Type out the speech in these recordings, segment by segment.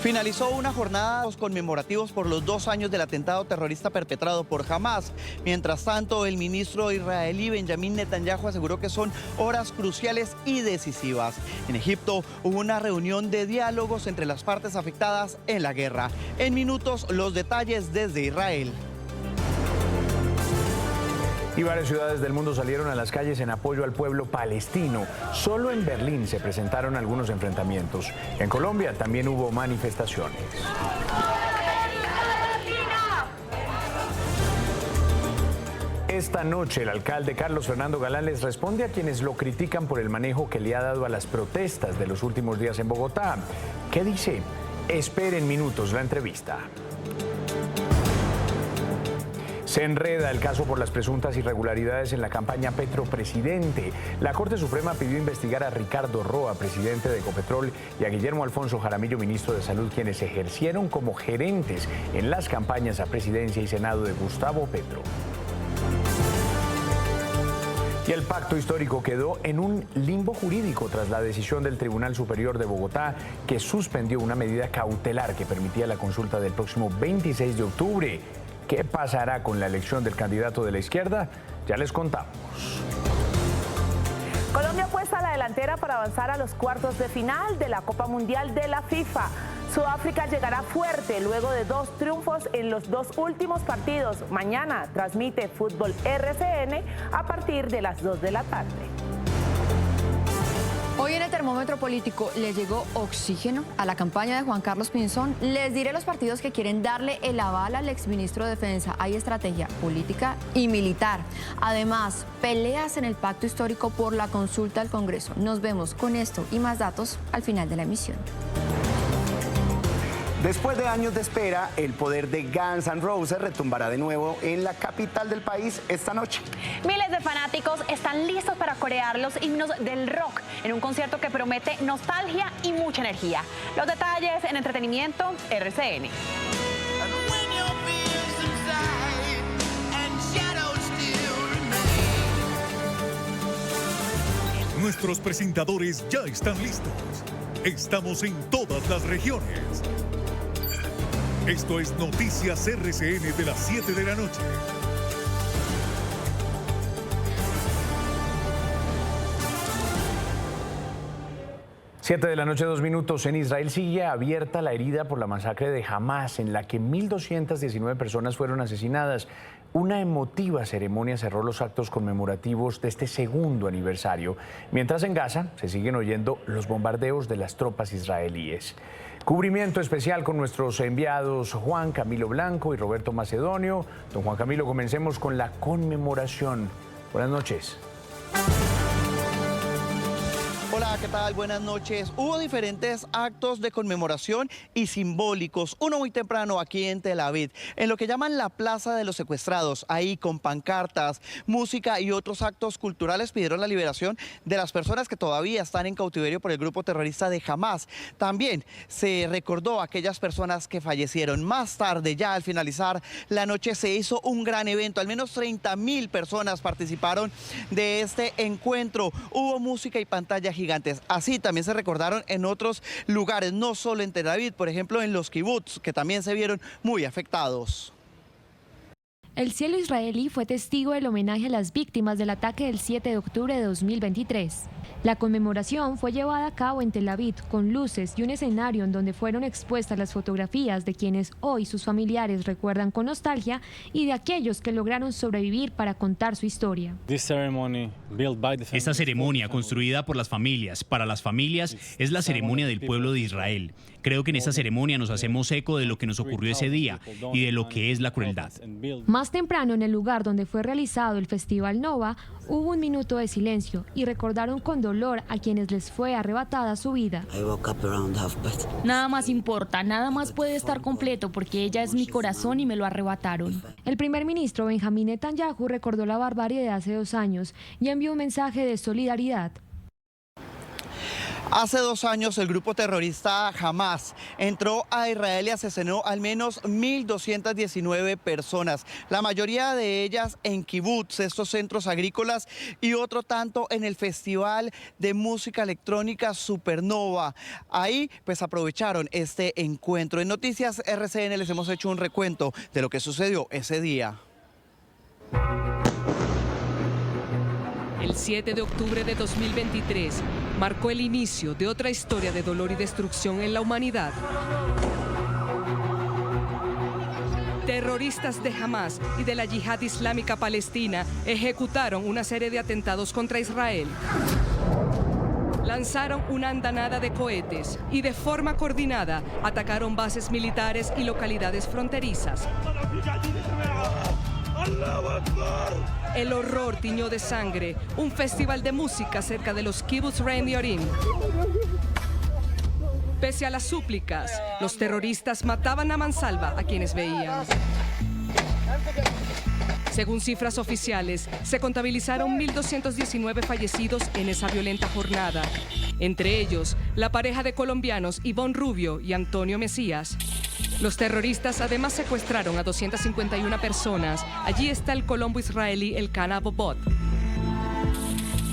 Finalizó una jornada conmemorativos por los 2 años del atentado terrorista perpetrado por Hamás. Mientras tanto, el ministro israelí Benjamín Netanyahu aseguró que son horas cruciales y decisivas. En Egipto hubo una reunión de diálogos entre las partes afectadas en la guerra. En minutos, los detalles desde Israel. Y varias ciudades del mundo salieron a las calles en apoyo al pueblo palestino. Solo en Berlín se presentaron algunos enfrentamientos. En Colombia también hubo manifestaciones. Esta noche el alcalde Carlos Fernando Galán les responde a quienes lo critican por el manejo que le ha dado a las protestas de los últimos días en Bogotá. ¿Qué dice? Esperen minutos la entrevista. Se enreda el caso por las presuntas irregularidades en la campaña Petro Presidente. La Corte Suprema pidió investigar a Ricardo Roa, presidente de Ecopetrol, y a Guillermo Alfonso Jaramillo, ministro de Salud, quienes ejercieron como gerentes en las campañas a presidencia y senado de Gustavo Petro. Y el pacto histórico quedó en un limbo jurídico tras la decisión del Tribunal Superior de Bogotá, que suspendió una medida cautelar que permitía la consulta del próximo 26 de octubre. ¿Qué pasará con la elección del candidato de la izquierda? Ya les contamos. Colombia apuesta a la delantera para avanzar a los cuartos de final de la Copa Mundial de la FIFA. Sudáfrica llegará fuerte luego de 2 triunfos en los 2 últimos partidos. Mañana transmite Fútbol RCN a partir de las 2 de la tarde. Hoy en el termómetro político le llegó oxígeno a la campaña de Juan Carlos Pinzón. Les diré los partidos que quieren darle el aval al exministro de Defensa. Hay estrategia política y militar. Además, peleas en el pacto histórico por la consulta al Congreso. Nos vemos con esto y más datos al final de la emisión. Después de años de espera, el poder de Guns N' Roses retumbará de nuevo en la capital del país esta noche. Miles de fanáticos están listos para corear los himnos del rock en un concierto que promete nostalgia y mucha energía. Los detalles en Entretenimiento RCN. Nuestros presentadores ya están listos. Estamos en todas las regiones. Esto es Noticias RCN de las 7 de la noche. Siete de la noche, 2 minutos. En Israel sigue abierta la herida por la masacre de Hamás, en la que 1.219 personas fueron asesinadas. Una emotiva ceremonia cerró los actos conmemorativos de este segundo aniversario, mientras en Gaza se siguen oyendo los bombardeos de las tropas israelíes. Cubrimiento especial con nuestros enviados Juan Camilo Blanco y Roberto Macedonio. Don Juan Camilo, comencemos con la conmemoración. Buenas noches. Hola, ¿qué tal? Buenas noches. Hubo diferentes actos de conmemoración y simbólicos. Uno muy temprano aquí en Tel Aviv, en lo que llaman la Plaza de los Secuestrados. Ahí con pancartas, música y otros actos culturales pidieron la liberación de las personas que todavía están en cautiverio por el grupo terrorista de Hamás. También se recordó a aquellas personas que fallecieron. Más tarde, ya al finalizar la noche, se hizo un gran evento. Al menos 30.000 personas participaron de este encuentro. Hubo música y pantalla gigantes. Así también se recordaron en otros lugares, no solo en Tel Aviv, por ejemplo en los kibbutz, que también se vieron muy afectados. El cielo israelí fue testigo del homenaje a las víctimas del ataque del 7 de octubre de 2023. La conmemoración fue llevada a cabo en Tel Aviv con luces y un escenario en donde fueron expuestas las fotografías de quienes hoy sus familiares recuerdan con nostalgia y de aquellos que lograron sobrevivir para contar su historia. Esta ceremonia, construida por las familias, para las familias, es la ceremonia del pueblo de Israel. Creo que en esta ceremonia nos hacemos eco de lo que nos ocurrió ese día y de lo que es la crueldad. Más temprano, en el lugar donde fue realizado el Festival Nova, hubo un minuto de silencio y recordaron con dolor a quienes les fue arrebatada su vida. Nada más importa, nada más puede estar completo porque ella es mi corazón y me lo arrebataron. El primer ministro Benjamín Netanyahu recordó la barbarie de hace 2 años y envió un mensaje de solidaridad. Hace 2 años el grupo terrorista Hamas entró a Israel y asesinó al menos 1.219 personas, la mayoría de ellas en kibutz, estos centros agrícolas, y otro tanto en el Festival de Música Electrónica Supernova. Ahí pues aprovecharon este encuentro. En Noticias RCN les hemos hecho un recuento de lo que sucedió ese día. El 7 de octubre de 2023 marcó el inicio de otra historia de dolor y destrucción en la humanidad. Terroristas de Hamas y de la Yihad Islámica Palestina ejecutaron una serie de atentados contra Israel. Lanzaron una andanada de cohetes y de forma coordinada atacaron bases militares y localidades fronterizas. El horror tiñó de sangre un festival de música cerca de los kibbutz Rein Yorim. Pese a las súplicas, los terroristas mataban a mansalva a quienes veían. Según cifras oficiales, se contabilizaron 1.219 fallecidos en esa violenta jornada. Entre ellos, la pareja de colombianos Ivonne Rubio y Antonio Mesías. Los terroristas además secuestraron a 251 personas. Allí está el colombo israelí Elkana Bobot.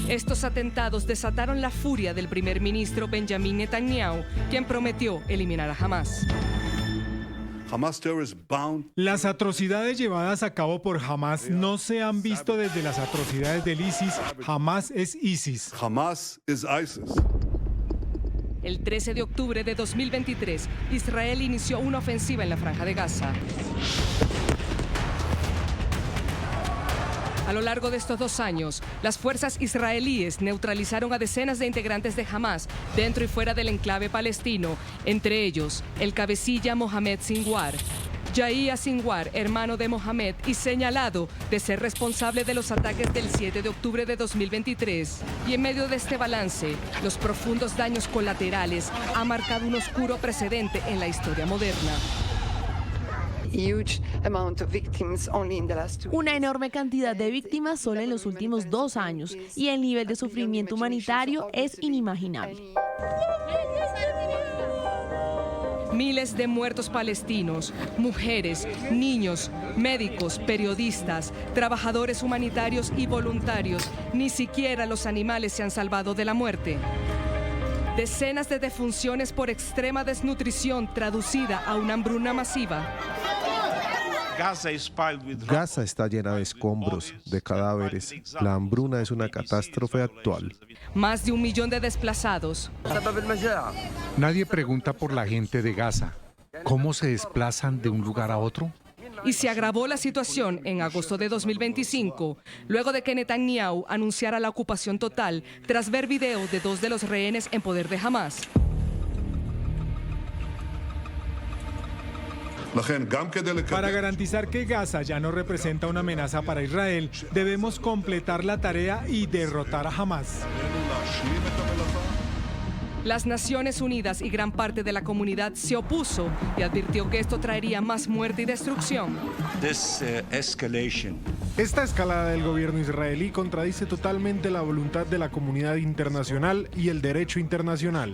Estos atentados desataron la furia del primer ministro Benjamin Netanyahu, quien prometió eliminar a Hamas. Las atrocidades llevadas a cabo por Hamas no se han visto desde las atrocidades del ISIS. Hamas es ISIS. Hamas is ISIS. El 13 de octubre de 2023, Israel inició una ofensiva en la Franja de Gaza. A lo largo de estos 2 años, las fuerzas israelíes neutralizaron a decenas de integrantes de Hamas dentro y fuera del enclave palestino, entre ellos el cabecilla Mohamed Sinwar. Yahya Sinwar, hermano de Mohamed y señalado de ser responsable de los ataques del 7 de octubre de 2023. Y en medio de este balance, los profundos daños colaterales han marcado un oscuro precedente en la historia moderna. Una enorme cantidad de víctimas solo en los últimos 2 años y el nivel de sufrimiento humanitario es inimaginable. Miles de muertos palestinos, mujeres, niños, médicos, periodistas, trabajadores humanitarios y voluntarios. Ni siquiera los animales se han salvado de la muerte. Decenas de defunciones por extrema desnutrición traducida a una hambruna masiva. Gaza está llena de escombros, de cadáveres. La hambruna es una catástrofe actual. Más de 1 millón de desplazados. Nadie pregunta por la gente de Gaza. ¿Cómo se desplazan de un lugar a otro? Y se agravó la situación en agosto de 2025, luego de que Netanyahu anunciara la ocupación total tras ver video de 2 de los rehenes en poder de Hamas. Para garantizar que Gaza ya no representa una amenaza para Israel, debemos completar la tarea y derrotar a Hamas. Las Naciones Unidas y gran parte de la comunidad se opuso y advirtió que esto traería más muerte y destrucción. Esta escalada del gobierno israelí contradice totalmente la voluntad de la comunidad internacional y el derecho internacional.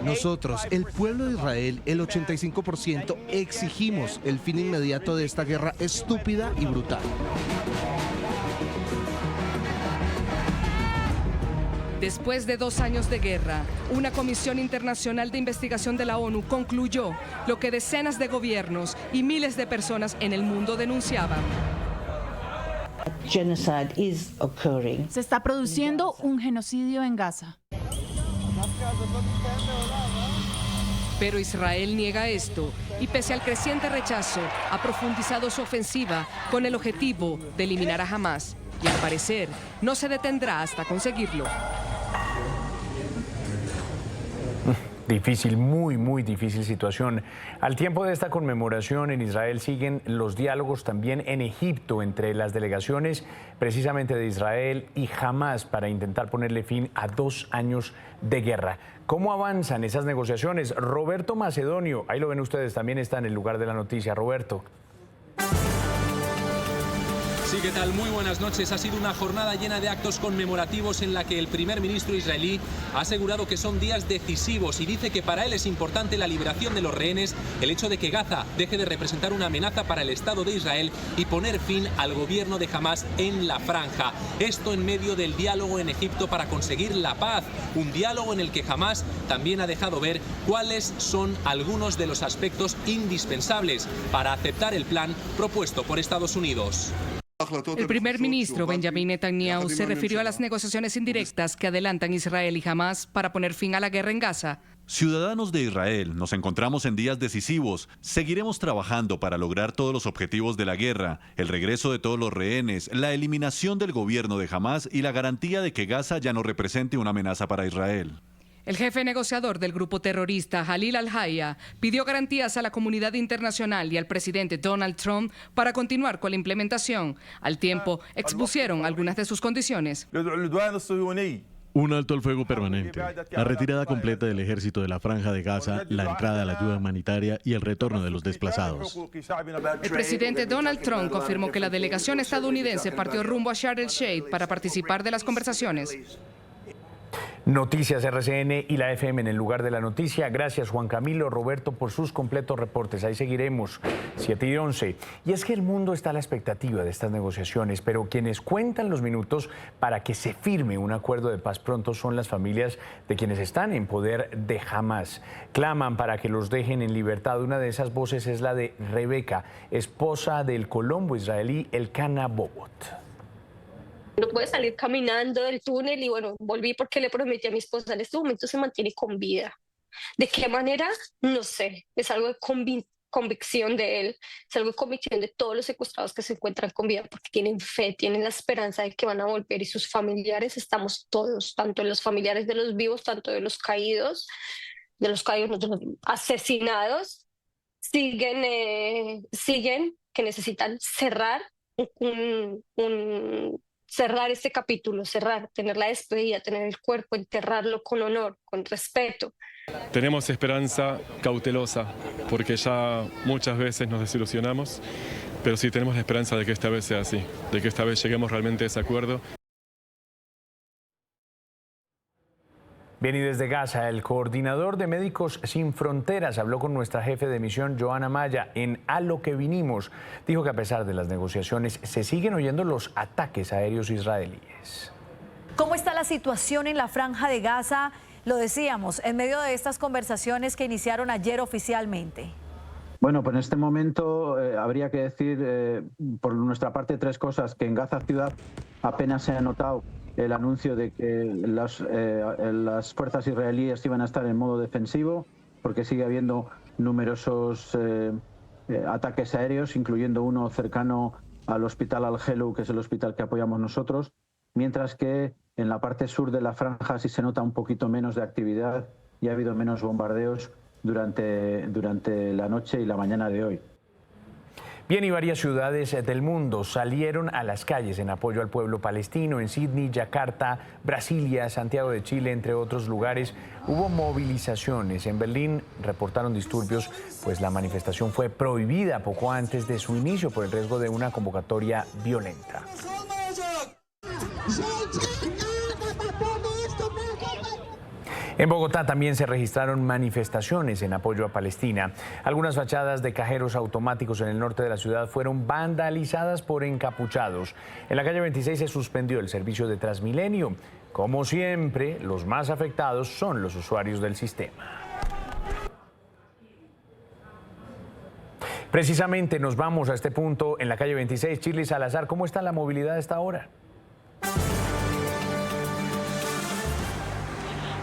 Nosotros, el pueblo de Israel, el 85%, exigimos el fin inmediato de esta guerra estúpida y brutal. Después de 2 años de guerra, una comisión internacional de investigación de la ONU concluyó lo que decenas de gobiernos y miles de personas en el mundo denunciaban. Se está produciendo un genocidio en Gaza. Pero Israel niega esto y pese al creciente rechazo, ha profundizado su ofensiva con el objetivo de eliminar a Hamas. Y al parecer, no se detendrá hasta conseguirlo. Difícil, muy difícil situación. Al tiempo de esta conmemoración en Israel siguen los diálogos también en Egipto entre las delegaciones precisamente de Israel y Hamas para intentar ponerle fin a 2 años de guerra. ¿Cómo avanzan esas negociaciones? Roberto Macedonio, ahí lo ven ustedes, también está en el lugar de la noticia. Roberto. Sí, ¿qué tal? Muy buenas noches. Ha sido una jornada llena de actos conmemorativos en la que el primer ministro israelí ha asegurado que son días decisivos y dice que para él es importante la liberación de los rehenes, el hecho de que Gaza deje de representar una amenaza para el Estado de Israel y poner fin al gobierno de Hamás en la franja. Esto en medio del diálogo en Egipto para conseguir la paz, un diálogo en el que Hamás también ha dejado ver cuáles son algunos de los aspectos indispensables para aceptar el plan propuesto por Estados Unidos. El primer ministro Benjamin Netanyahu se refirió a las negociaciones indirectas que adelantan Israel y Hamás para poner fin a la guerra en Gaza. Ciudadanos de Israel, nos encontramos en días decisivos. Seguiremos trabajando para lograr todos los objetivos de la guerra, el regreso de todos los rehenes, la eliminación del gobierno de Hamás y la garantía de que Gaza ya no represente una amenaza para Israel. El jefe negociador del grupo terrorista, Khalil al-Hayya, pidió garantías a la comunidad internacional y al presidente Donald Trump para continuar con la implementación. Al tiempo, expusieron algunas de sus condiciones. Un alto al fuego permanente, la retirada completa del ejército de la Franja de Gaza, la entrada a la ayuda humanitaria y el retorno de los desplazados. El presidente Donald Trump confirmó que la delegación estadounidense partió rumbo a Sharm el-Sheikh para participar de las conversaciones. Noticias RCN y la FM en el lugar de la noticia. Gracias Juan Camilo, Roberto por sus completos reportes. Ahí seguiremos, 7:11. Y es que el mundo está a la expectativa de estas negociaciones, pero quienes cuentan los minutos para que se firme un acuerdo de paz pronto son las familias de quienes están en poder de Hamás. Claman para que los dejen en libertad. Una de esas voces es la de Rebeca, esposa del colombo israelí Elkana Bobot. No pude salir caminando del túnel y bueno, volví porque le prometí a mi esposa, en este momento se mantiene con vida. ¿De qué manera? No sé, es algo de convicción de él, es algo de convicción de todos los secuestrados que se encuentran con vida porque tienen fe, tienen la esperanza de que van a volver y sus familiares, estamos todos, tanto los familiares de los vivos, tanto de los caídos, de los asesinados, siguen que necesitan cerrar cerrar este capítulo, tener la despedida, tener el cuerpo, enterrarlo con honor, con respeto. Tenemos esperanza cautelosa, porque ya muchas veces nos desilusionamos, pero sí tenemos la esperanza de que esta vez sea así, de que esta vez lleguemos realmente a ese acuerdo. Bien, y desde Gaza, el coordinador de Médicos Sin Fronteras habló con nuestra jefe de misión, Joana Maya, en A lo que vinimos. Dijo que a pesar de las negociaciones, se siguen oyendo los ataques aéreos israelíes. ¿Cómo está la situación en la Franja de Gaza? Lo decíamos, en medio de estas conversaciones que iniciaron ayer oficialmente. Bueno, pues en este momento habría que decir por nuestra parte tres cosas. Que en Gaza ciudad apenas se ha notado el anuncio de que las fuerzas israelíes iban a estar en modo defensivo, porque sigue habiendo numerosos ataques aéreos, incluyendo uno cercano al hospital Al-Helu, que es el hospital que apoyamos nosotros, mientras que en la parte sur de la franja sí se nota un poquito menos de actividad y ha habido menos bombardeos durante la noche y la mañana de hoy. Bien, y varias ciudades del mundo salieron a las calles en apoyo al pueblo palestino. En Sydney, Yakarta, Brasilia, Santiago de Chile, entre otros lugares, hubo movilizaciones. En Berlín reportaron disturbios, pues la manifestación fue prohibida poco antes de su inicio por el riesgo de una convocatoria violenta. En Bogotá también se registraron manifestaciones en apoyo a Palestina. Algunas fachadas de cajeros automáticos en el norte de la ciudad fueron vandalizadas por encapuchados. En la calle 26 se suspendió el servicio de Transmilenio. Como siempre, los más afectados son los usuarios del sistema. Precisamente nos vamos a este punto en la calle 26. Shirley Salazar, ¿cómo está la movilidad a esta hora?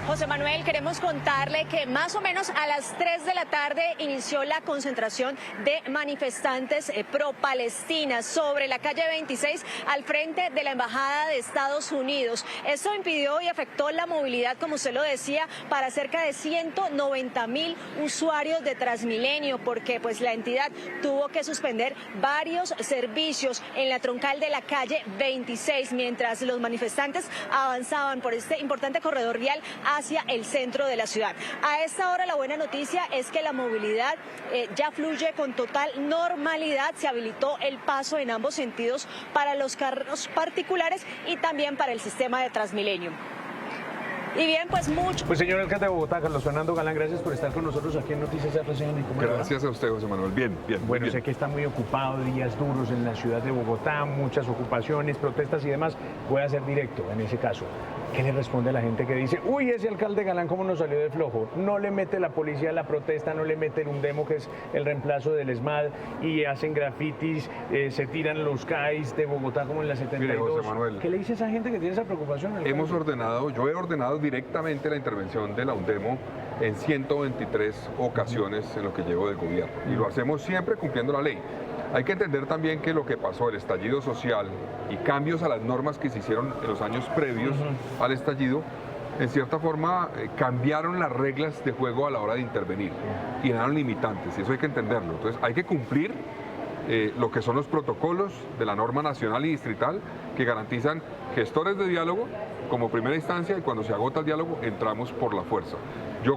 José Manuel, queremos contarle que más o menos a las 3 de la tarde inició la concentración de manifestantes pro-Palestina sobre la calle 26 al frente de la Embajada de Estados Unidos. Esto impidió y afectó la movilidad, como usted lo decía, para cerca de 190.000 usuarios de Transmilenio, porque pues la entidad tuvo que suspender varios servicios en la troncal de la calle 26, mientras los manifestantes avanzaban por este importante corredor vial hacia el centro de la ciudad. A esta hora la buena noticia es que la movilidad ya fluye con total normalidad. Se habilitó el paso en ambos sentidos para los carros particulares y también para el sistema de Transmilenio. Y bien, pues mucho. Pues señor alcalde de Bogotá, Carlos Fernando Galán, gracias por estar con nosotros aquí en Noticias RCN. Gracias a usted, José Manuel. Bien. Bueno, sé que está muy ocupado, días duros en la ciudad de Bogotá, muchas ocupaciones, protestas y demás. Voy a ser directo en ese caso. ¿Qué le responde a la gente que dice, uy, ese alcalde Galán cómo nos salió de flojo? No le mete la policía a la protesta, no le mete el Undemo, que es el reemplazo del ESMAD, y hacen grafitis, se tiran los CAIs de Bogotá como en la 72. Mire, José Manuel, ¿qué le dice a esa gente que tiene esa preocupación, alcalde? Yo he ordenado directamente la intervención de la Undemo en 123 ocasiones en lo que llevo del gobierno. Y lo hacemos siempre cumpliendo la ley. Hay que entender también que lo que pasó, el estallido social y cambios a las normas que se hicieron en los años previos al estallido, en cierta forma cambiaron las reglas de juego a la hora de intervenir y eran limitantes, y eso hay que entenderlo. Entonces hay que cumplir lo que son los protocolos de la norma nacional y distrital que garantizan gestores de diálogo como primera instancia, y cuando se agota el diálogo entramos por la fuerza.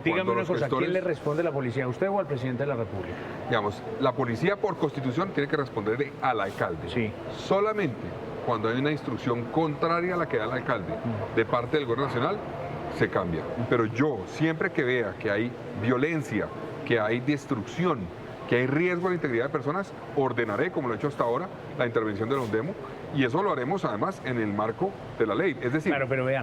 Dígame una cosa, ¿quién le responde, la policía, a usted o al presidente de la República? Digamos, la policía por constitución tiene que responderle al alcalde. Sí. Solamente cuando hay una instrucción contraria a la que da el alcalde de parte del gobierno nacional, se cambia. Pero yo, siempre que vea que hay violencia, que hay destrucción, que hay riesgo a la integridad de personas, ordenaré, como lo he hecho hasta ahora, la intervención de la Undemo, y eso lo haremos además en el marco de la ley, es decir,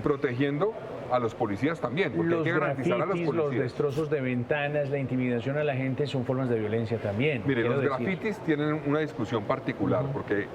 protegiendo a los policías también, porque hay que garantizar a los policías. Los destrozos de ventanas, la intimidación a la gente son formas de violencia también. Mire, los grafitis tienen una discusión particular, porque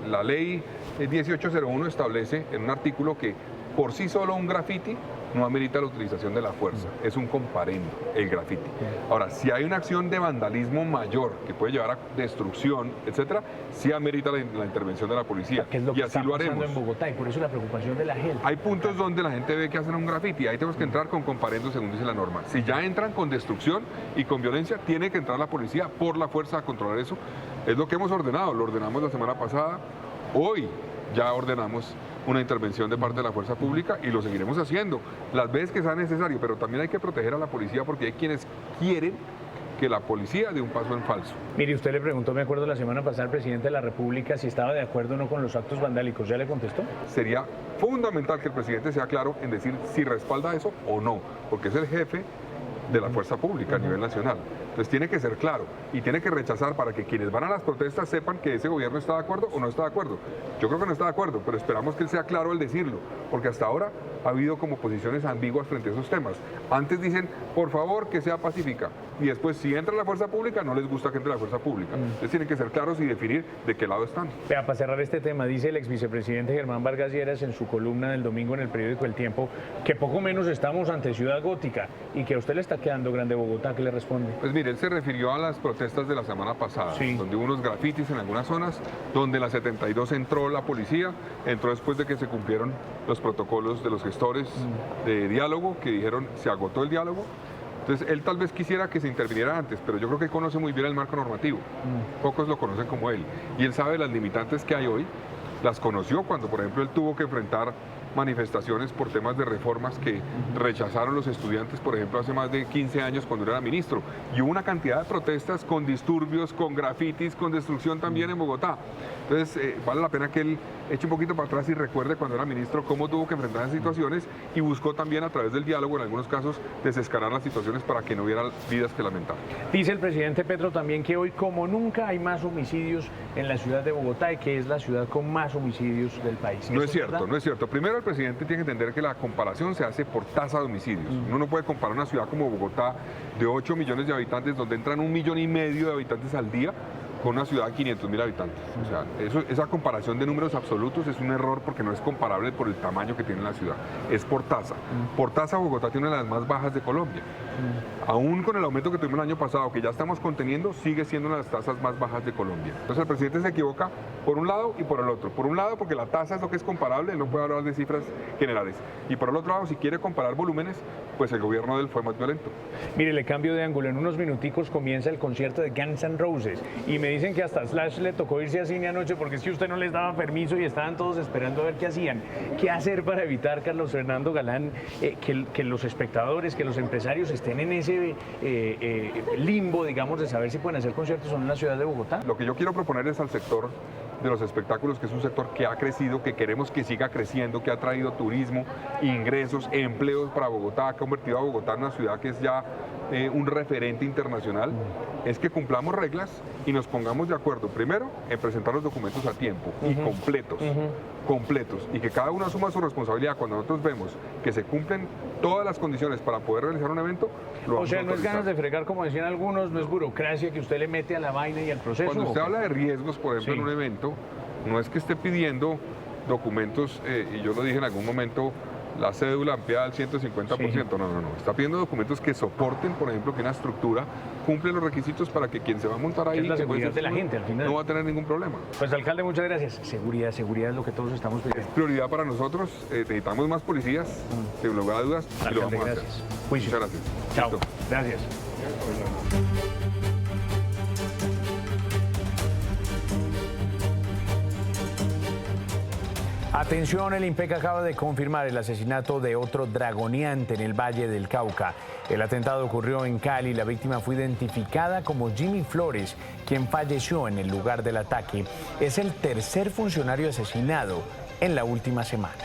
la ley 1801 establece en un artículo que por sí solo un grafiti no amerita la utilización de la fuerza, es un comparendo, el grafiti. Ahora, si hay una acción de vandalismo mayor que puede llevar a destrucción, etcétera, sí amerita la intervención de la policía, que es lo que y así lo haremos. En Bogotá, y por eso la preocupación de la gente. Hay puntos donde la gente ve que hacen un grafiti, ahí tenemos que entrar con comparendo según dice la norma. Si ya entran con destrucción y con violencia, tiene que entrar la policía por la fuerza a controlar eso. Es lo que hemos ordenado, lo ordenamos la semana pasada, hoy ya ordenamos una intervención de parte de la fuerza pública y lo seguiremos haciendo las veces que sea necesario, pero también hay que proteger a la policía porque hay quienes quieren que la policía dé un paso en falso. Mire, usted le preguntó, me acuerdo la semana pasada al presidente de la República si estaba de acuerdo o no con los actos vandálicos, ¿ya le contestó? Sería fundamental que el presidente sea claro en decir si respalda eso o no, porque es el jefe de la fuerza pública a nivel nacional. Entonces tiene que ser claro y tiene que rechazar para que quienes van a las protestas sepan que ese gobierno está de acuerdo o no está de acuerdo. Yo creo que no está de acuerdo, pero esperamos que él sea claro al decirlo, porque hasta ahora ha habido como posiciones ambiguas frente a esos temas. Antes dicen, por favor, que sea pacífica, y después si entra la fuerza pública, no les gusta que entre la fuerza pública. Entonces tienen que ser claros y definir de qué lado están. Vea, para cerrar este tema, dice el ex vicepresidente Germán Vargas Lleras en su columna del domingo en el periódico El Tiempo, que poco menos estamos ante Ciudad Gótica y que a usted le está quedando grande Bogotá. ¿Qué le responde? Pues mire, él se refirió a las protestas de la semana pasada, donde hubo unos grafitis en algunas zonas, donde en la 72 entró la policía, entró después de que se cumplieron los protocolos de los gestores de diálogo, que dijeron se agotó el diálogo. Entonces él tal vez quisiera que se interviniera antes, pero yo creo que él conoce muy bien el marco normativo, pocos lo conocen como él, y él sabe las limitantes que hay hoy, las conoció cuando por ejemplo él tuvo que enfrentar manifestaciones por temas de reformas que rechazaron los estudiantes, por ejemplo, hace más de 15 años cuando era ministro. Y hubo una cantidad de protestas con disturbios, con grafitis, con destrucción también en Bogotá. Entonces, vale la pena que él eche un poquito para atrás y recuerde cuando era ministro cómo tuvo que enfrentar esas situaciones y buscó también a través del diálogo, en algunos casos, desescalar las situaciones para que no hubiera vidas que lamentar. Dice el presidente Petro también que hoy, como nunca, hay más homicidios en la ciudad de Bogotá y que es la ciudad con más homicidios del país. No es cierto, no es cierto. Primero, el presidente tiene que entender que la comparación se hace por tasa de homicidios. Uno no puede comparar una ciudad como Bogotá de 8 millones de habitantes, donde entran 1,5 millones de habitantes al día, con una ciudad de 500.000 habitantes. O sea, esa comparación de números absolutos es un error porque no es comparable por el tamaño que tiene la ciudad. Es por tasa. Por tasa, Bogotá tiene una de las más bajas de Colombia. Aún con el aumento que tuvimos el año pasado, que ya estamos conteniendo, sigue siendo una de las tasas más bajas de Colombia. Entonces el presidente se equivoca por un lado y por el otro. Por un lado, porque la tasa es lo que es comparable, él no puede hablar de cifras generales. Y por el otro lado, si quiere comparar volúmenes, pues el gobierno de él fue más violento. Mire, le cambio de ángulo. En unos minuticos comienza el concierto de Guns N' Roses y me me dicen que hasta Slash le tocó irse a cine anoche porque es que usted no les daba permiso y estaban todos esperando a ver qué hacían. ¿Qué hacer para evitar, Carlos Fernando Galán, que los espectadores, que los empresarios estén en ese limbo, digamos, de saber si pueden hacer conciertos o no en la ciudad de Bogotá? Lo que yo quiero proponer es al sector de los espectáculos, que es un sector que ha crecido, que queremos que siga creciendo, que ha traído turismo, ingresos, empleos para Bogotá, ha convertido a Bogotá en una ciudad que es ya un referente internacional, es que cumplamos reglas y nos pongamos de acuerdo, primero, en presentar los documentos a tiempo y completos, y que cada uno asuma su responsabilidad. Cuando nosotros vemos que se cumplen todas las condiciones para poder realizar un evento, lo vamos a autorizar. No es ganas de fregar, como decían algunos, no es burocracia que usted le mete a la vaina y al proceso. Cuando usted habla de riesgos, por ejemplo, en un evento, no es que esté pidiendo documentos, y yo lo dije en algún momento, la cédula ampliada al 150%, no. Está pidiendo documentos que soporten, por ejemplo, que una estructura cumple los requisitos para que quien se va a montar ahí, es la seguridad de la gente al final, no va a tener ningún problema. Pues, alcalde, muchas gracias. Seguridad es lo que todos estamos pidiendo. Es prioridad para nosotros, necesitamos más policías, sin lugar a dudas, y lo vamos a hacer. Muchas gracias. Chao. Gracias. Atención, el IMPEC acaba de confirmar el asesinato de otro dragoneante en el Valle del Cauca. El atentado ocurrió en Cali. La víctima fue identificada como Jimmy Flores, quien falleció en el lugar del ataque. Es el tercer funcionario asesinado en la última semana.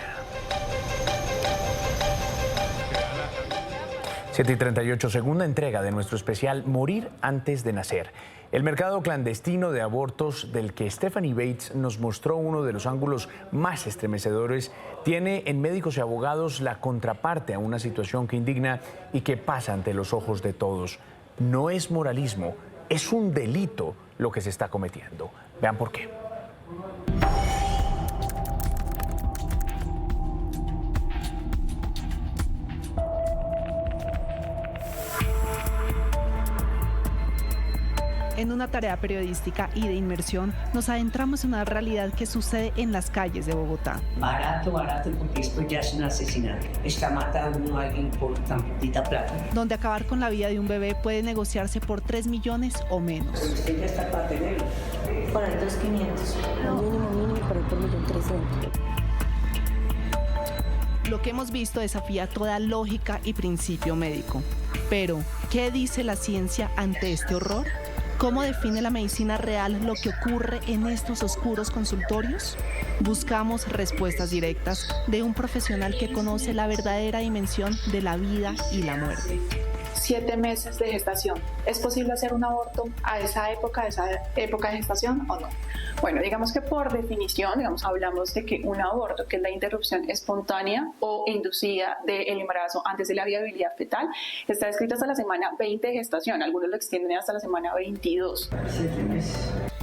7:38, segunda entrega de nuestro especial Morir antes de nacer. El mercado clandestino de abortos del que Stephanie Bates nos mostró uno de los ángulos más estremecedores tiene en Médicos y Abogados la contraparte a una situación que indigna y que pasa ante los ojos de todos. No es moralismo, es un delito lo que se está cometiendo. Vean por qué. En una tarea periodística y de inmersión, nos adentramos en una realidad que sucede en las calles de Bogotá. Barato, porque esto ya es un asesinato. Está matando a alguien por tan poquita plata. Donde acabar con la vida de un bebé puede negociarse por 3 millones o menos. Usted ya está para tenerlo. Por el 2.500. Mínimo, por el 1.300.000. Lo que hemos visto desafía toda lógica y principio médico. Pero, ¿qué dice la ciencia ante este horror? ¿Cómo define la medicina real lo que ocurre en estos oscuros consultorios? Buscamos respuestas directas de un profesional que conoce la verdadera dimensión de la vida y la muerte. 7 meses de gestación. ¿Es posible hacer un aborto a esa época de gestación o no? Bueno, digamos que por definición, hablamos de que un aborto, que es la interrupción espontánea o inducida del embarazo antes de la viabilidad fetal, está descrita hasta la semana 20 de gestación. Algunos lo extienden hasta la semana 22.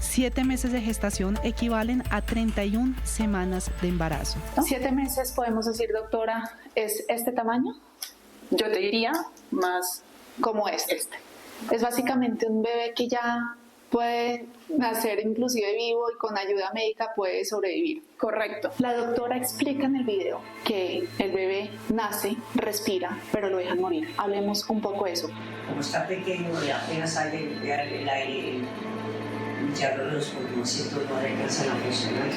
7 meses de gestación equivalen a 31 semanas de embarazo. 7 meses, podemos decir, doctora, ¿es este tamaño? Yo te diría más como este. Es básicamente un bebé que ya puede nacer inclusive vivo y con ayuda médica puede sobrevivir. Correcto. La doctora explica en el video que el bebé nace, respira, pero lo dejan morir. Hablemos un poco de eso. Como está pequeño y apenas sale el aire, ya los pulmoncitos no alcanzan a funcionar.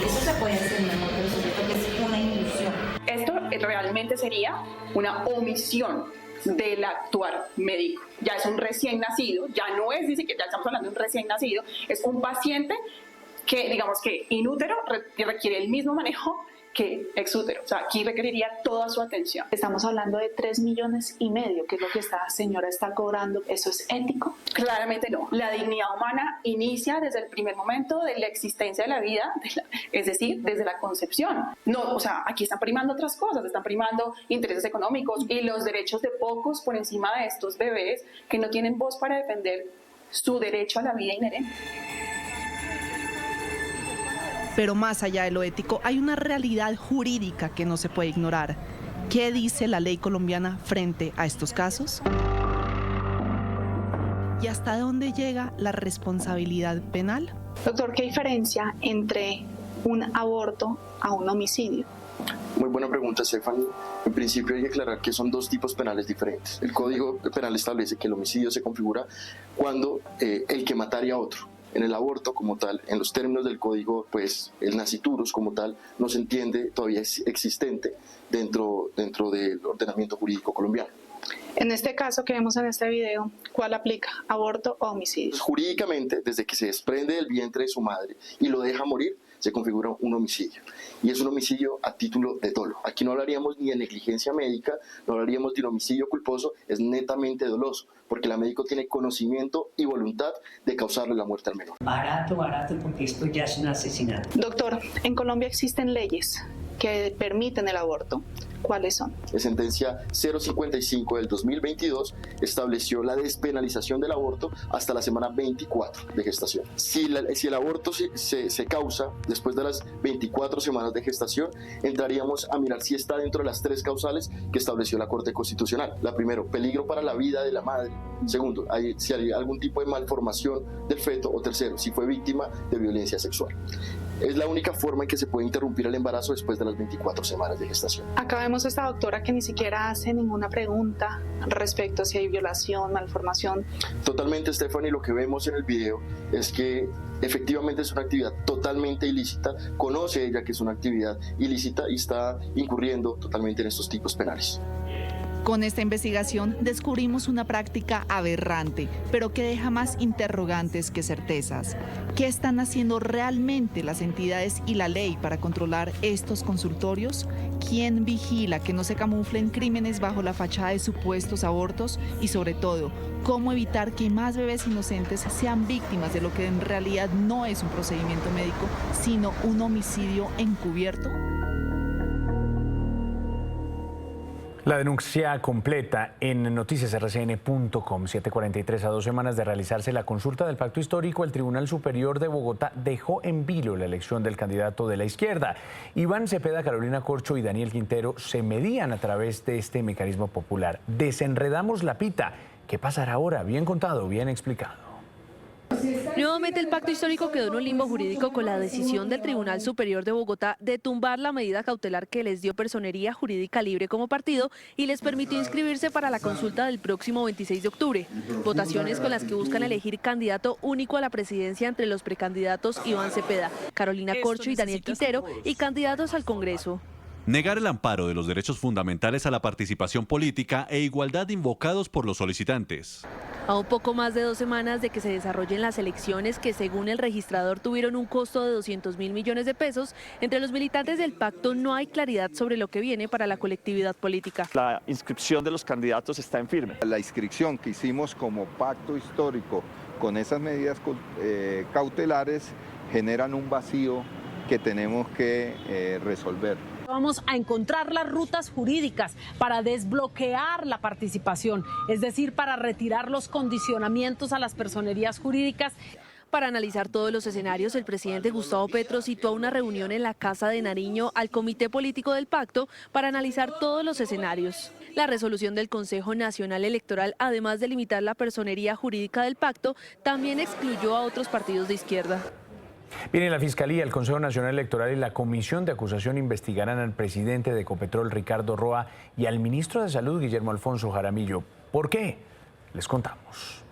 Eso se puede hacer en el pero sobre todo es una inducción. Esto realmente sería una omisión del actuar médico. Ya es un recién nacido, ya no es, dice que ya estamos hablando de un recién nacido, es un paciente que, digamos que inútero requiere el mismo manejo que exútero. O sea, aquí requeriría toda su atención. Estamos hablando de 3,5 millones, que es lo que esta señora está cobrando. ¿Eso es ético? Claramente no. La dignidad humana inicia desde el primer momento de la existencia de la vida, es decir, desde la concepción. No, o sea, aquí están primando otras cosas, están primando intereses económicos y los derechos de pocos por encima de estos bebés que no tienen voz para defender su derecho a la vida inherente. Pero más allá de lo ético, hay una realidad jurídica que no se puede ignorar. ¿Qué dice la ley colombiana frente a estos casos? ¿Y hasta dónde llega la responsabilidad penal? Doctor, ¿qué diferencia entre un aborto a un homicidio? Muy buena pregunta, Stephanie. En principio hay que aclarar que son dos tipos penales diferentes. El Código Penal establece que el homicidio se configura cuando el que mataría a otro En el aborto como tal, en los términos del código, pues el nasciturus como tal no se entiende, todavía es existente dentro del ordenamiento jurídico colombiano. En este caso que vemos en este video, ¿cuál aplica? ¿Aborto o homicidio? Jurídicamente, desde que se desprende del vientre de su madre y lo deja morir, se configura un homicidio. Y es un homicidio a título de dolo. Aquí no hablaríamos ni de negligencia médica, no hablaríamos de un homicidio culposo, es netamente doloso, porque la médico tiene conocimiento y voluntad de causarle la muerte al menor. Barato, porque esto ya es un asesinato. Doctor, en Colombia existen leyes que permiten el aborto. ¿Cuáles son? La sentencia 055 del 2022 estableció la despenalización del aborto hasta la semana 24 de gestación. Si el aborto se causa después de las 24 semanas de gestación, entraríamos a mirar si está dentro de las 3 causales que estableció la Corte Constitucional. La primero, peligro para la vida de la madre. Segundo, si hay algún tipo de malformación del feto. O tercero, si fue víctima de violencia sexual. Es la única forma en que se puede interrumpir el embarazo después de las 24 semanas de gestación. Acá vemos a esta doctora que ni siquiera hace ninguna pregunta respecto a si hay violación, malformación. Totalmente, Stephanie, lo que vemos en el video es que efectivamente es una actividad totalmente ilícita, conoce ella que es una actividad ilícita y está incurriendo totalmente en estos tipos penales. Con esta investigación descubrimos una práctica aberrante, pero que deja más interrogantes que certezas. ¿Qué están haciendo realmente las entidades y la ley para controlar estos consultorios? ¿Quién vigila que no se camuflen crímenes bajo la fachada de supuestos abortos? Y sobre todo, ¿cómo evitar que más bebés inocentes sean víctimas de lo que en realidad no es un procedimiento médico, sino un homicidio encubierto? La denuncia completa en noticiasrcn.com. 7:43, a 2 semanas de realizarse la consulta del Pacto Histórico, el Tribunal Superior de Bogotá dejó en vilo la elección del candidato de la izquierda. Iván Cepeda, Carolina Corcho y Daniel Quintero se medían a través de este mecanismo popular. Desenredamos la pita. ¿Qué pasará ahora? Bien contado, bien explicado. Nuevamente el pacto histórico quedó en un limbo jurídico con la decisión del Tribunal Superior de Bogotá de tumbar la medida cautelar que les dio personería jurídica libre como partido y les permitió inscribirse para la consulta del próximo 26 de octubre. Votaciones con las que buscan elegir candidato único a la presidencia entre los precandidatos Iván Cepeda, Carolina Corcho y Daniel Quintero y candidatos al Congreso. Negar el amparo de los derechos fundamentales a la participación política e igualdad invocados por los solicitantes. A un poco más de 2 semanas de que se desarrollen las elecciones que según el registrador tuvieron un costo de 200.000 millones de pesos, entre los militantes del pacto no hay claridad sobre lo que viene para la colectividad política. La inscripción de los candidatos está en firme. La inscripción que hicimos como pacto histórico con esas medidas cautelares generan un vacío que tenemos que resolver. Vamos a encontrar las rutas jurídicas para desbloquear la participación, es decir, para retirar los condicionamientos a las personerías jurídicas. Para analizar todos los escenarios, el presidente Gustavo Petro citó a una reunión en la Casa de Nariño al Comité Político del Pacto para analizar todos los escenarios. La resolución del Consejo Nacional Electoral, además de limitar la personería jurídica del pacto, también excluyó a otros partidos de izquierda. Bien, la Fiscalía, el Consejo Nacional Electoral y la Comisión de Acusación investigarán al presidente de Ecopetrol, Ricardo Roa, y al ministro de Salud, Guillermo Alfonso Jaramillo. ¿Por qué? Les contamos.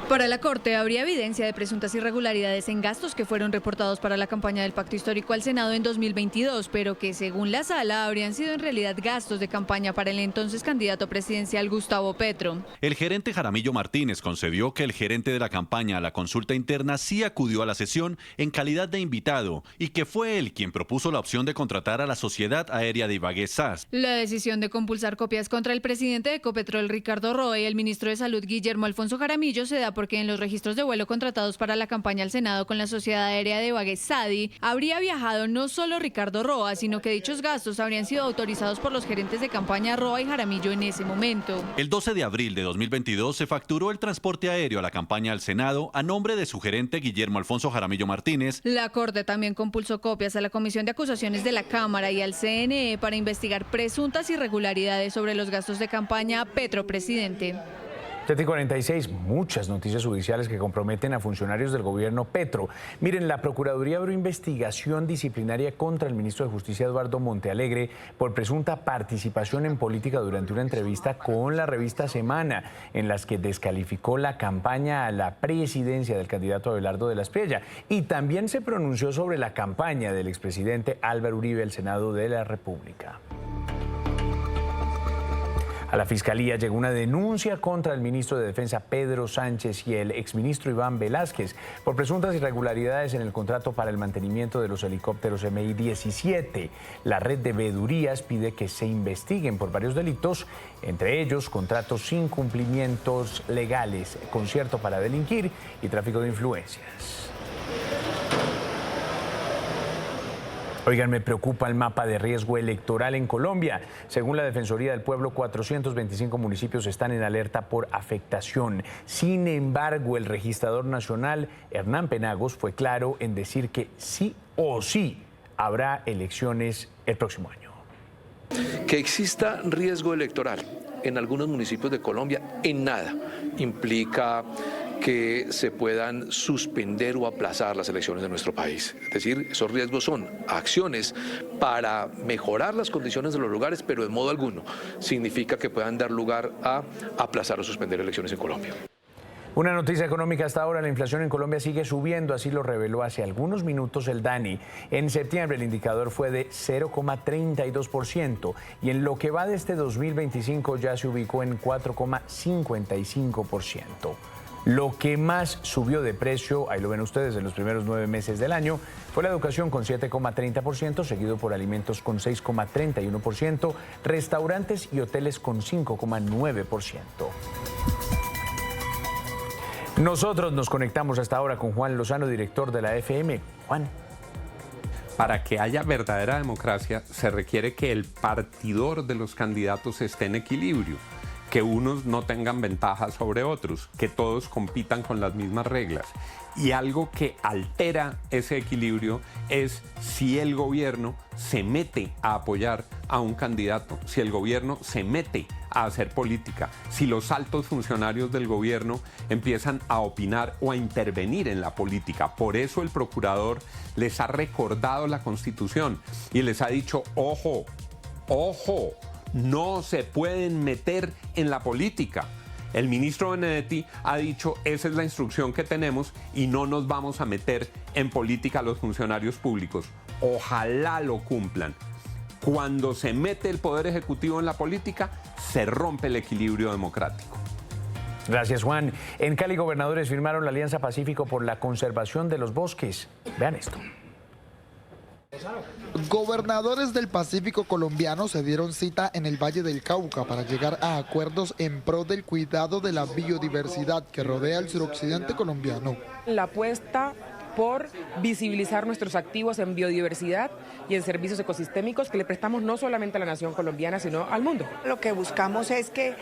Para la Corte habría evidencia de presuntas irregularidades en gastos que fueron reportados para la campaña del Pacto Histórico al Senado en 2022, pero que según la Sala habrían sido en realidad gastos de campaña para el entonces candidato presidencial Gustavo Petro. El gerente Jaramillo Martínez concedió que el gerente de la campaña a la consulta interna sí acudió a la sesión en calidad de invitado y que fue él quien propuso la opción de contratar a la Sociedad Aérea de Ibagué SAS. La decisión de compulsar copias contra el presidente de Ecopetrol, Ricardo Roa, y el ministro de Salud, Guillermo Alfonso Jaramillo, se da porque en los registros de vuelo contratados para la campaña al Senado con la Sociedad Aérea de Ibagué SADI habría viajado no solo Ricardo Roa, sino que dichos gastos habrían sido autorizados por los gerentes de campaña Roa y Jaramillo en ese momento. El 12 de abril de 2022 se facturó el transporte aéreo a la campaña al Senado a nombre de su gerente Guillermo Alfonso Jaramillo Martínez. La Corte también compulsó copias a la Comisión de Acusaciones de la Cámara y al CNE para investigar presuntas irregularidades sobre los gastos de campaña Petro presidente. 7:46, muchas noticias judiciales que comprometen a funcionarios del gobierno Petro. Miren, la Procuraduría abrió investigación disciplinaria contra el ministro de Justicia, Eduardo Montealegre, por presunta participación en política durante una entrevista con la revista Semana, en las que descalificó la campaña a la presidencia del candidato Abelardo de la Espriella. Y también se pronunció sobre la campaña del expresidente Álvaro Uribe al Senado de la República. A la Fiscalía llegó una denuncia contra el ministro de Defensa Pedro Sánchez y el exministro Iván Velázquez por presuntas irregularidades en el contrato para el mantenimiento de los helicópteros MI-17. La red de veedurías pide que se investiguen por varios delitos, entre ellos contratos sin cumplimientos legales, concierto para delinquir y tráfico de influencias. Oigan, me preocupa el mapa de riesgo electoral en Colombia. Según la Defensoría del Pueblo, 425 municipios están en alerta por afectación. Sin embargo, el registrador nacional, Hernán Penagos, fue claro en decir que sí o sí habrá elecciones el próximo año. Que exista riesgo electoral en algunos municipios de Colombia, en nada implica que se puedan suspender o aplazar las elecciones de nuestro país. Es decir, esos riesgos son acciones para mejorar las condiciones de los lugares, pero en modo alguno significa que puedan dar lugar a aplazar o suspender elecciones en Colombia. Una noticia económica hasta ahora: la inflación en Colombia sigue subiendo, así lo reveló hace algunos minutos el DANI. En septiembre el indicador fue de 0,32% y en lo que va de este 2025 ya se ubicó en 4,55%. Lo que más subió de precio, ahí lo ven ustedes, en los primeros 9 meses del año, fue la educación con 7,30%, seguido por alimentos con 6,31%, restaurantes y hoteles con 5,9%. Nosotros nos conectamos hasta ahora con Juan Lozano, director de la FM. Juan. Para que haya verdadera democracia se requiere que el partidor de los candidatos esté en equilibrio, que unos no tengan ventaja sobre otros, que todos compitan con las mismas reglas. Y algo que altera ese equilibrio es si el gobierno se mete a apoyar a un candidato, si el gobierno se mete a hacer política, si los altos funcionarios del gobierno empiezan a opinar o a intervenir en la política. Por eso el procurador les ha recordado la Constitución y les ha dicho, ojo, ojo, no se pueden meter en la política. El ministro Benedetti ha dicho, esa es la instrucción que tenemos y no nos vamos a meter en política los funcionarios públicos. Ojalá lo cumplan. Cuando se mete el Poder Ejecutivo en la política, se rompe el equilibrio democrático. Gracias, Juan. En Cali, gobernadores firmaron la Alianza Pacífico por la conservación de los bosques. Vean esto. Gobernadores del Pacífico colombiano se dieron cita en el Valle del Cauca para llegar a acuerdos en pro del cuidado de la biodiversidad que rodea el suroccidente colombiano. La apuesta por visibilizar nuestros activos en biodiversidad y en servicios ecosistémicos que le prestamos no solamente a la nación colombiana, sino al mundo. Lo que buscamos es que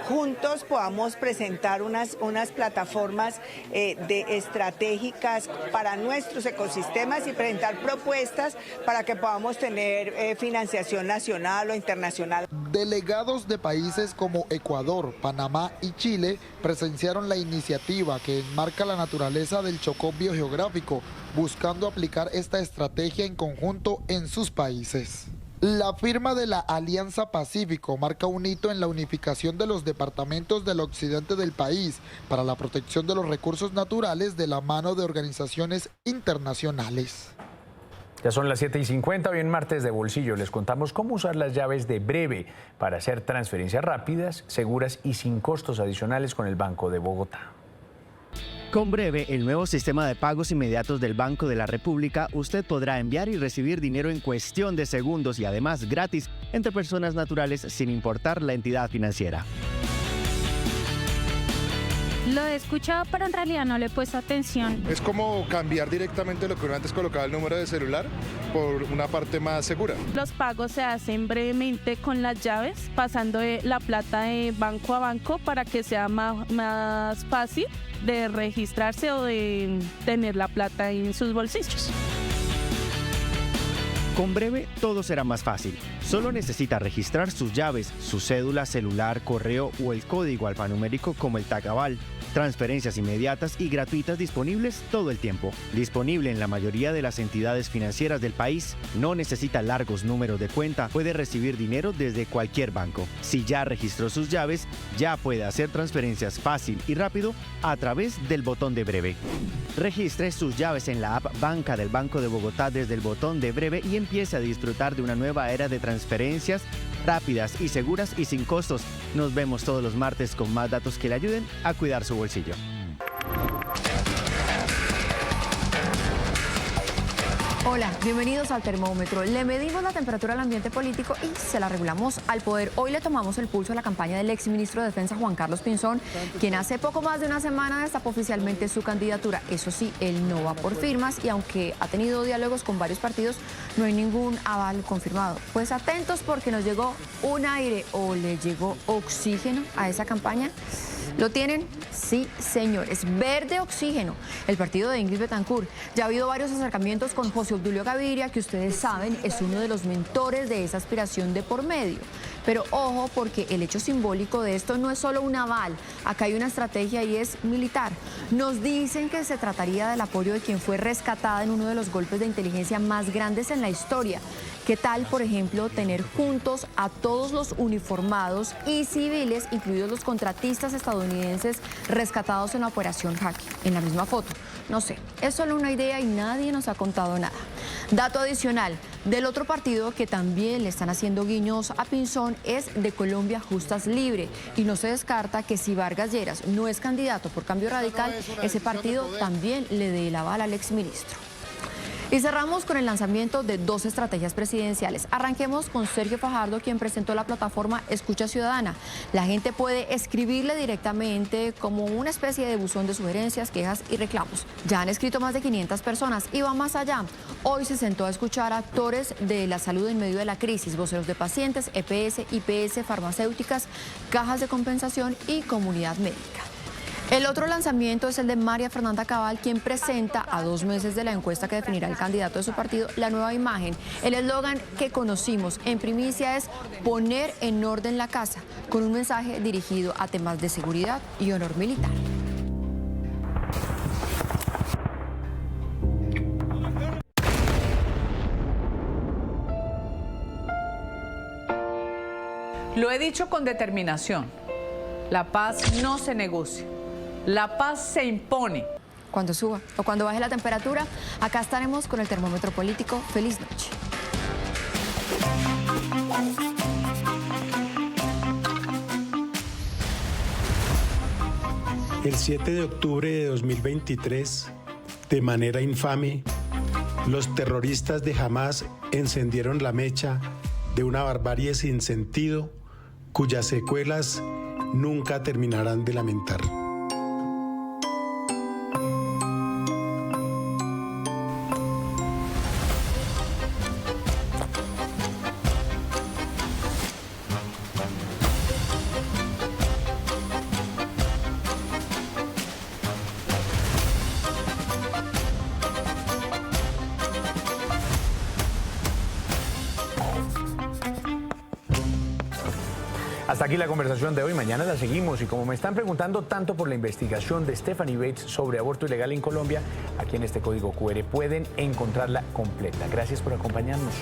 juntos podamos presentar unas plataformas estratégicas para nuestros ecosistemas y presentar propuestas para que podamos tener financiación nacional o internacional. Delegados de países como Ecuador, Panamá y Chile presenciaron la iniciativa que enmarca la naturaleza del Chocó biogeográfico, buscando aplicar esta estrategia en conjunto en sus países. La firma de la Alianza Pacífico marca un hito en la unificación de los departamentos del occidente del país para la protección de los recursos naturales de la mano de organizaciones internacionales. Ya son las 7:50, hoy en Martes de Bolsillo les contamos cómo usar las llaves de Breve para hacer transferencias rápidas, seguras y sin costos adicionales con el Banco de Bogotá. Con Breve, el nuevo sistema de pagos inmediatos del Banco de la República, usted podrá enviar y recibir dinero en cuestión de segundos y además gratis entre personas naturales sin importar la entidad financiera. Lo he escuchado, pero en realidad no le he puesto atención. Es como cambiar directamente lo que uno antes colocaba el número de celular por una parte más segura. Los pagos se hacen brevemente con las llaves, pasando la plata de banco a banco para que sea más fácil de registrarse o de tener la plata en sus bolsillos. Con Breve todo será más fácil. Solo necesita registrar sus llaves, su cédula, celular, correo o el código alfanumérico como el tag aval. Transferencias inmediatas y gratuitas disponibles todo el tiempo. Disponible en la mayoría de las entidades financieras del país. No necesita largos números de cuenta. Puede recibir dinero desde cualquier banco. Si ya registró sus llaves, ya puede hacer transferencias fácil y rápido a través del botón de Breve. Registre sus llaves en la app Banca del Banco de Bogotá desde el botón de Breve y empiece a disfrutar de una nueva era de transferencias rápidas y seguras y sin costos. Nos vemos todos los martes con más datos que le ayuden a cuidar su bolsillo. Hola, bienvenidos al termómetro. Le medimos la temperatura al ambiente político y se la regulamos al poder. Hoy le tomamos el pulso a la campaña del exministro de Defensa Juan Carlos Pinzón, quien hace poco más de una semana destapó oficialmente su candidatura. Eso sí, él no va por firmas y aunque ha tenido diálogos con varios partidos, no hay ningún aval confirmado. Pues atentos porque nos llegó un aire o le llegó oxígeno a esa campaña. ¿Lo tienen? Sí, señores. Verde oxígeno. El partido de Ingrid Betancourt. Ya ha habido varios acercamientos con José Obdulio Gaviria, que ustedes saben es uno de los mentores de esa aspiración de por medio. Pero ojo, porque el hecho simbólico de esto no es solo un aval. Acá hay una estrategia y es militar. Nos dicen que se trataría del apoyo de quien fue rescatada en uno de los golpes de inteligencia más grandes en la historia. ¿Qué tal, por ejemplo, tener juntos a todos los uniformados y civiles, incluidos los contratistas estadounidenses rescatados en la operación Jaque, en la misma foto? No sé, es solo una idea y nadie nos ha contado nada. Dato adicional, del otro partido que también le están haciendo guiños a Pinzón es de Colombia Justas Libre. Y no se descarta que si Vargas Lleras no es candidato por Cambio Radical, ese partido también le dé el aval al exministro. Y cerramos con el lanzamiento de 2 estrategias presidenciales. Arranquemos con Sergio Fajardo, quien presentó la plataforma Escucha Ciudadana. La gente puede escribirle directamente como una especie de buzón de sugerencias, quejas y reclamos. Ya han escrito más de 500 personas y va más allá. Hoy se sentó a escuchar a actores de la salud en medio de la crisis, voceros de pacientes, EPS, IPS, farmacéuticas, cajas de compensación y comunidad médica. El otro lanzamiento es el de María Fernanda Cabal, quien presenta a 2 meses de la encuesta que definirá el candidato de su partido la nueva imagen. El eslogan que conocimos en primicia es poner en orden la casa, con un mensaje dirigido a temas de seguridad y honor militar. Lo he dicho con determinación, la paz no se negocia. La paz se impone. Cuando suba o cuando baje la temperatura, acá estaremos con el termómetro político. Feliz noche. El 7 de octubre de 2023, de manera infame, los terroristas de Hamás encendieron la mecha de una barbarie sin sentido, cuyas secuelas nunca terminarán de lamentar. Hasta aquí la conversación de hoy, mañana la seguimos y como me están preguntando tanto por la investigación de Stephanie Bates sobre aborto ilegal en Colombia, aquí en este código QR pueden encontrarla completa. Gracias por acompañarnos.